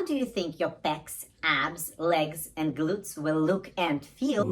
do you think your pecs, abs, legs, and glutes will look and feel?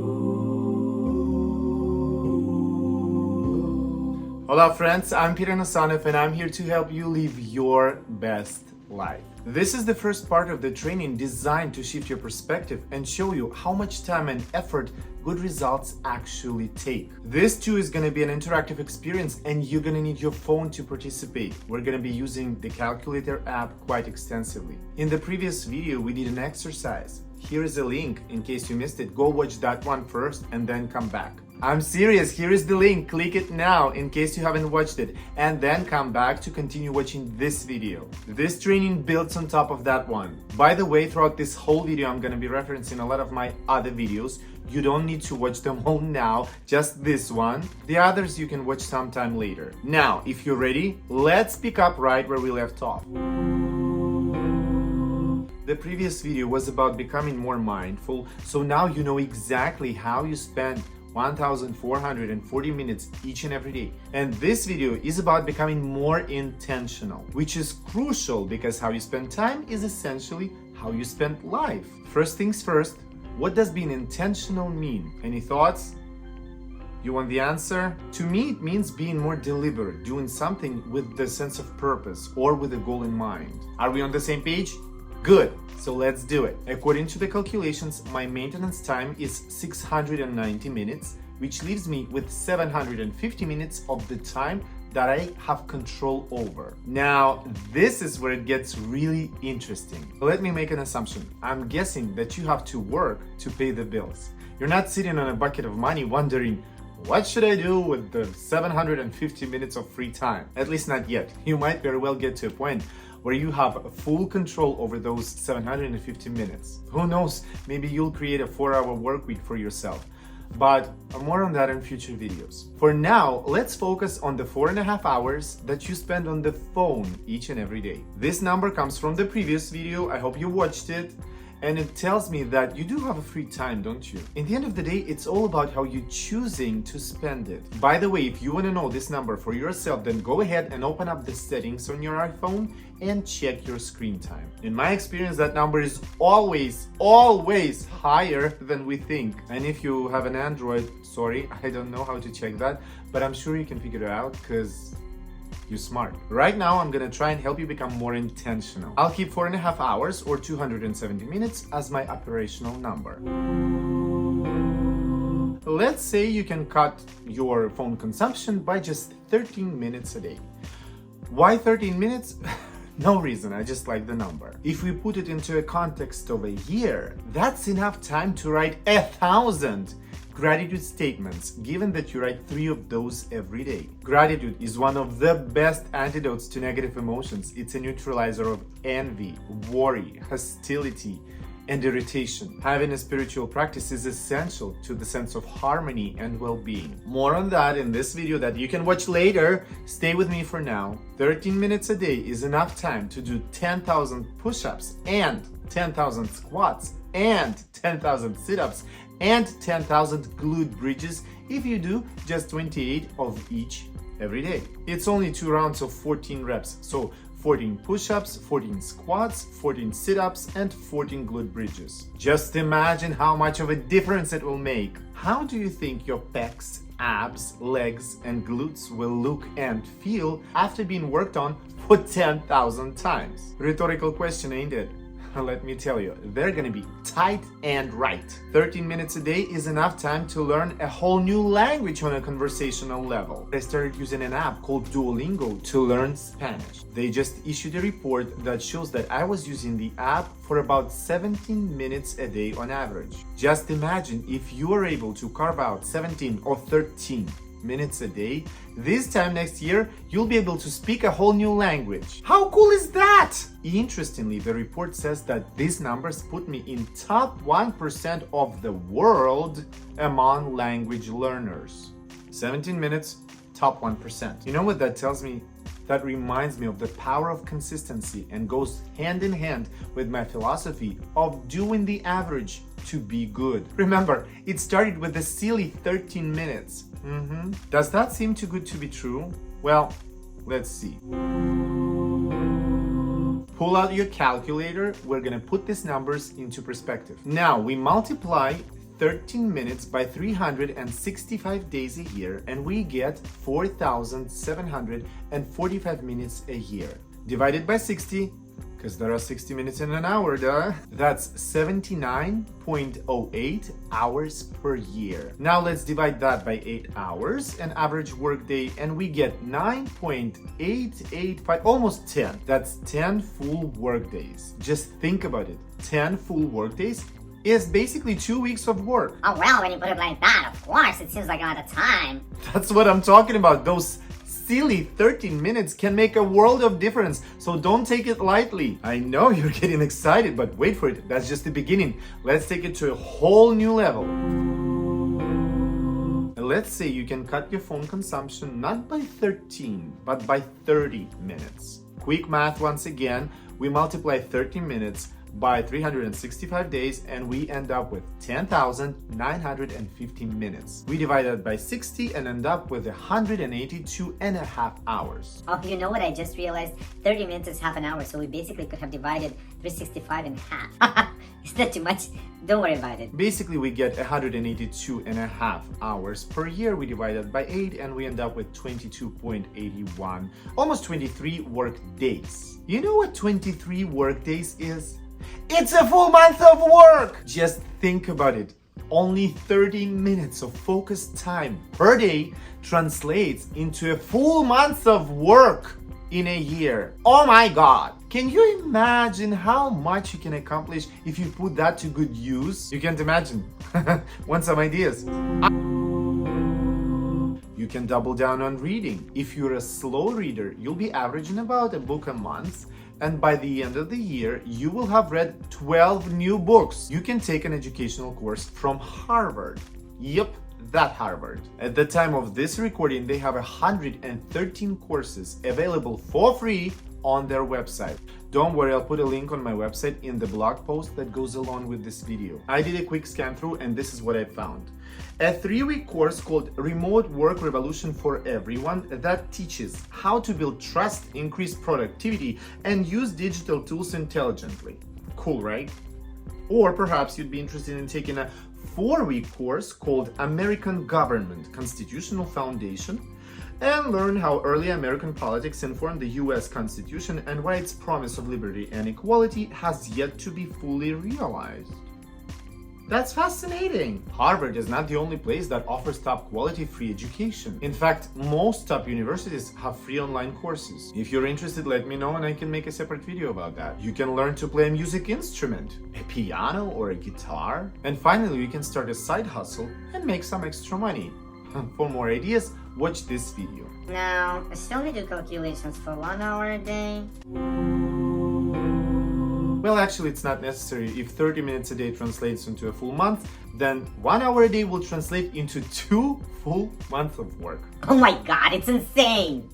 Hola friends, I'm Nasonov and I'm here to help you live your best life. This is the first part of the training designed to shift your perspective and show you how much time and effort good results actually take. This too is going to be an interactive experience and you're going to need your phone to participate. We're going to be using the calculator app quite extensively. In the previous video, we did an exercise. Here is a link in case you missed it. Go watch that one first and then come back. I'm serious, here is the link, click it now in case you haven't watched it, and then come back to continue watching this video. This training builds on top of that one. By the way, throughout this whole video I'm gonna be referencing a lot of my other videos. You don't need to watch them all now, just this one. The others you can watch sometime later. Now, if you're ready, let's pick up right where we left off. The previous video was about becoming more mindful, so now you know exactly how you spend 1,440 minutes each and every day. And this video is about becoming more intentional, which is crucial because how you spend time is essentially how you spend life. First things first, what does being intentional mean? Any thoughts? You want the answer? To me, it means being more deliberate, doing something with the sense of purpose or with a goal in mind. Are we on the same page? Good, so let's do it. According to the calculations, my maintenance time is 690 minutes, which leaves me with 750 minutes of the time that I have control over. Now, this is where it gets really interesting. Let me make an assumption. I'm guessing that you have to work to pay the bills. You're not sitting on a bucket of money wondering, what should I do with the 750 minutes of free time? At least not yet. You might very well get to a point where you have full control over those 750 minutes. Who knows, maybe you'll create a 4-hour work week for yourself. But more on that in future videos. For now, let's focus on the 4.5 hours that you spend on the phone each and every day. This number comes from the previous video, I hope you watched it. And it tells me that you do have a free time, don't you? In the end of the day, it's all about how you're choosing to spend it. By the way, if you want to know this number for yourself, then go ahead and open up the settings on your iPhone and check your screen time. In my experience, that number is always higher than we think. And if you have an Android, sorry, I don't know how to check that, but I'm sure you can figure it out because you're smart. Right now, I'm gonna try and help you become more intentional. I'll keep 4.5 hours or 270 minutes as my operational number. Let's say you can cut your phone consumption by just 13 minutes a day. Why 13 minutes? No reason, I just like the number. If we put it into a context of a year, that's enough time to write 1,000 gratitude statements, given that you write 3 of those every day. Gratitude is one of the best antidotes to negative emotions. It's a neutralizer of envy, worry, hostility, and irritation. Having a spiritual practice is essential to the sense of harmony and well-being. More on that in this video that you can watch later. Stay with me for now. 13 minutes a day is enough time to do 10,000 push-ups and 10,000 squats and 10,000 sit-ups and 10,000 glute bridges if you do just 28 of each every day. It's only 2 rounds of 14 reps, so 14 push-ups, 14 squats, 14 sit-ups, and 14 glute bridges. Just imagine how much of a difference it will make. How do you think your pecs, abs, legs, and glutes will look and feel after being worked on for 10,000 times? Rhetorical question, ain't it? Let me tell you, they're gonna be tight and right. 13 minutes a day is enough time to learn a whole new language on a conversational level. I started using an app called Duolingo to learn Spanish. They just issued a report that shows that I was using the app for about 17 minutes a day on average. Just imagine if you are able to carve out 17 or 13 minutes a day, this time next year, you'll be able to speak a whole new language. How cool is that? Interestingly, the report says that these numbers put me in top 1% of the world among language learners. 17 minutes, top 1%. You know what that tells me? That reminds me of the power of consistency and goes hand in hand with my philosophy of doing the average to be good. Remember, it started with a silly 13 minutes. Does that seem too good to be true? Well, let's see. Pull out your calculator. We're gonna put these numbers into perspective. Now we multiply 13 minutes by 365 days a year and we get 4,745 minutes a year. Divided by 60, because there are 60 minutes in an hour, duh. That's 79.08 hours per year. Now let's divide that by 8 hours, an average work day, and we get 9.885, almost 10. That's 10 full work days. Just think about it. 10 full work days is basically 2 weeks of work. Oh well, when you put it like that, of course, it seems like a lot of time. That's what I'm talking about. Those silly 13 minutes can make a world of difference, so don't take it lightly. I know you're getting excited, but wait for it. That's just the beginning. Let's take it to a whole new level. Let's say you can cut your phone consumption not by 13, but by 30 minutes. Quick math once again. We multiply 13 minutes by 365 days and we end up with 10,915 minutes. We divide that by 60 and end up with 182 and a half hours. Oh, you know what I just realized? 30 minutes is half an hour, so we basically could have divided 365 in half. Is that too much? Don't worry about it. Basically, we get 182 and a half hours per year. We divide that by 8 and we end up with 22.81, almost 23 work days. You know what 23 work days is? It's a full month of work! Just think about it. Only 30 minutes of focused time per day translates into a full month of work in a year. Oh my God! Can you imagine how much you can accomplish if you put that to good use? You can't imagine. Want some ideas? You can double down on reading. If you're a slow reader, you'll be averaging about a book a month. And by the end of the year, you will have read 12 new books. You can take an educational course from Harvard. Yep, that Harvard. At the time of this recording, they have 113 courses available for free on their website. Don't worry, I'll put a link on my website in the blog post that goes along with this video. I did a quick scan through and this is what I found. A 3-week course called Remote Work Revolution for Everyone that teaches how to build trust, increase productivity, and use digital tools intelligently. Cool, right? Or perhaps you'd be interested in taking a 4-week course called American Government Constitutional Foundation and learn how early American politics informed the US Constitution and why its promise of liberty and equality has yet to be fully realized. That's fascinating! Harvard is not the only place that offers top quality free education. In fact, most top universities have free online courses. If you're interested, let me know and I can make a separate video about that. You can learn to play a music instrument, a piano or a guitar. And finally, you can start a side hustle and make some extra money. For more ideas, watch this video. Now, I still need to do calculations for 1 hour a day. Well, actually, it's not necessary. If 30 minutes a day translates into a full month, then 1 hour a day will translate into 2 full months of work. Oh my God, it's insane!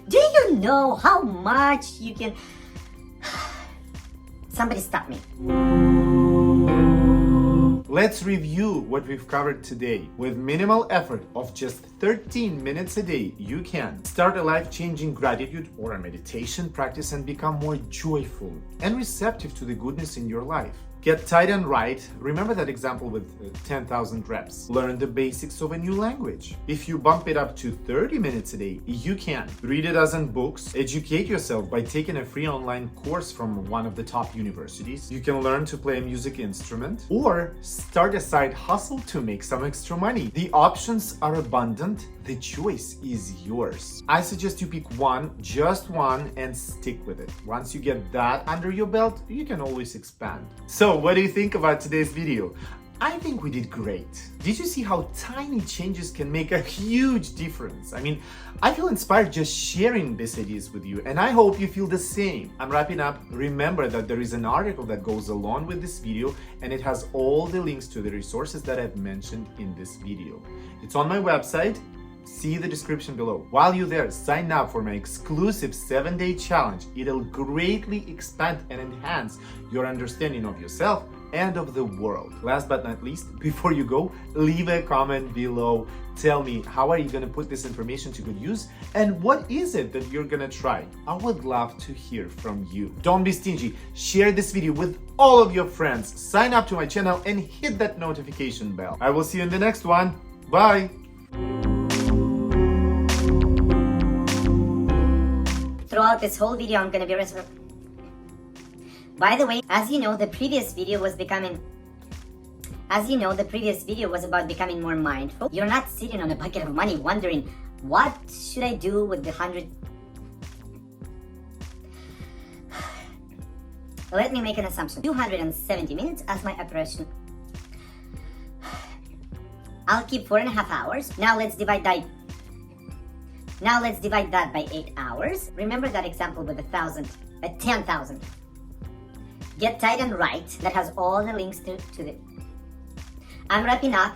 Do you know how much you can... Somebody stop me. Let's review what we've covered today. With minimal effort of just 13 minutes a day, you can start a life-changing gratitude or a meditation practice and become more joyful and receptive to the goodness in your life. Get tight and right. Remember that example with 10,000 reps. Learn the basics of a new language. If you bump it up to 30 minutes a day, you can read a dozen books, educate yourself by taking a free online course from one of the top universities. You can learn to play a music instrument or start a side hustle to make some extra money. The options are abundant. The choice is yours. I suggest you pick one, just one, and stick with it. Once you get that under your belt, you can always expand. So, what do you think about today's video? I think we did great. Did you see how tiny changes can make a huge difference? I mean, I feel inspired just sharing these ideas with you, and I hope you feel the same. I'm wrapping up. Remember that there is an article that goes along with this video, and it has all the links to the resources that I've mentioned in this video. It's on my website. See the description below. While you're there, sign up for my exclusive 7-day challenge. It'll greatly expand and enhance your understanding of yourself end of the world. Last but not least, before you go, leave a comment below. Tell me, how are you gonna put this information to good use? And what is it that you're gonna try? I would love to hear from you. Don't be stingy. Share this video with all of your friends. Sign up to my channel and hit that notification bell. I will see you in the next one. Bye. Throughout this whole video, I'm gonna be By the way, as you know, the previous video was about becoming more mindful. You're not sitting on a bucket of money wondering, what should I do with the 100? Let me make an assumption. 270 minutes as my operation. I'll keep 4.5 hours. Now let's divide that by 8 hours. Remember that example with 10,000. Get tight and right. That has all the links to the. I'm wrapping up.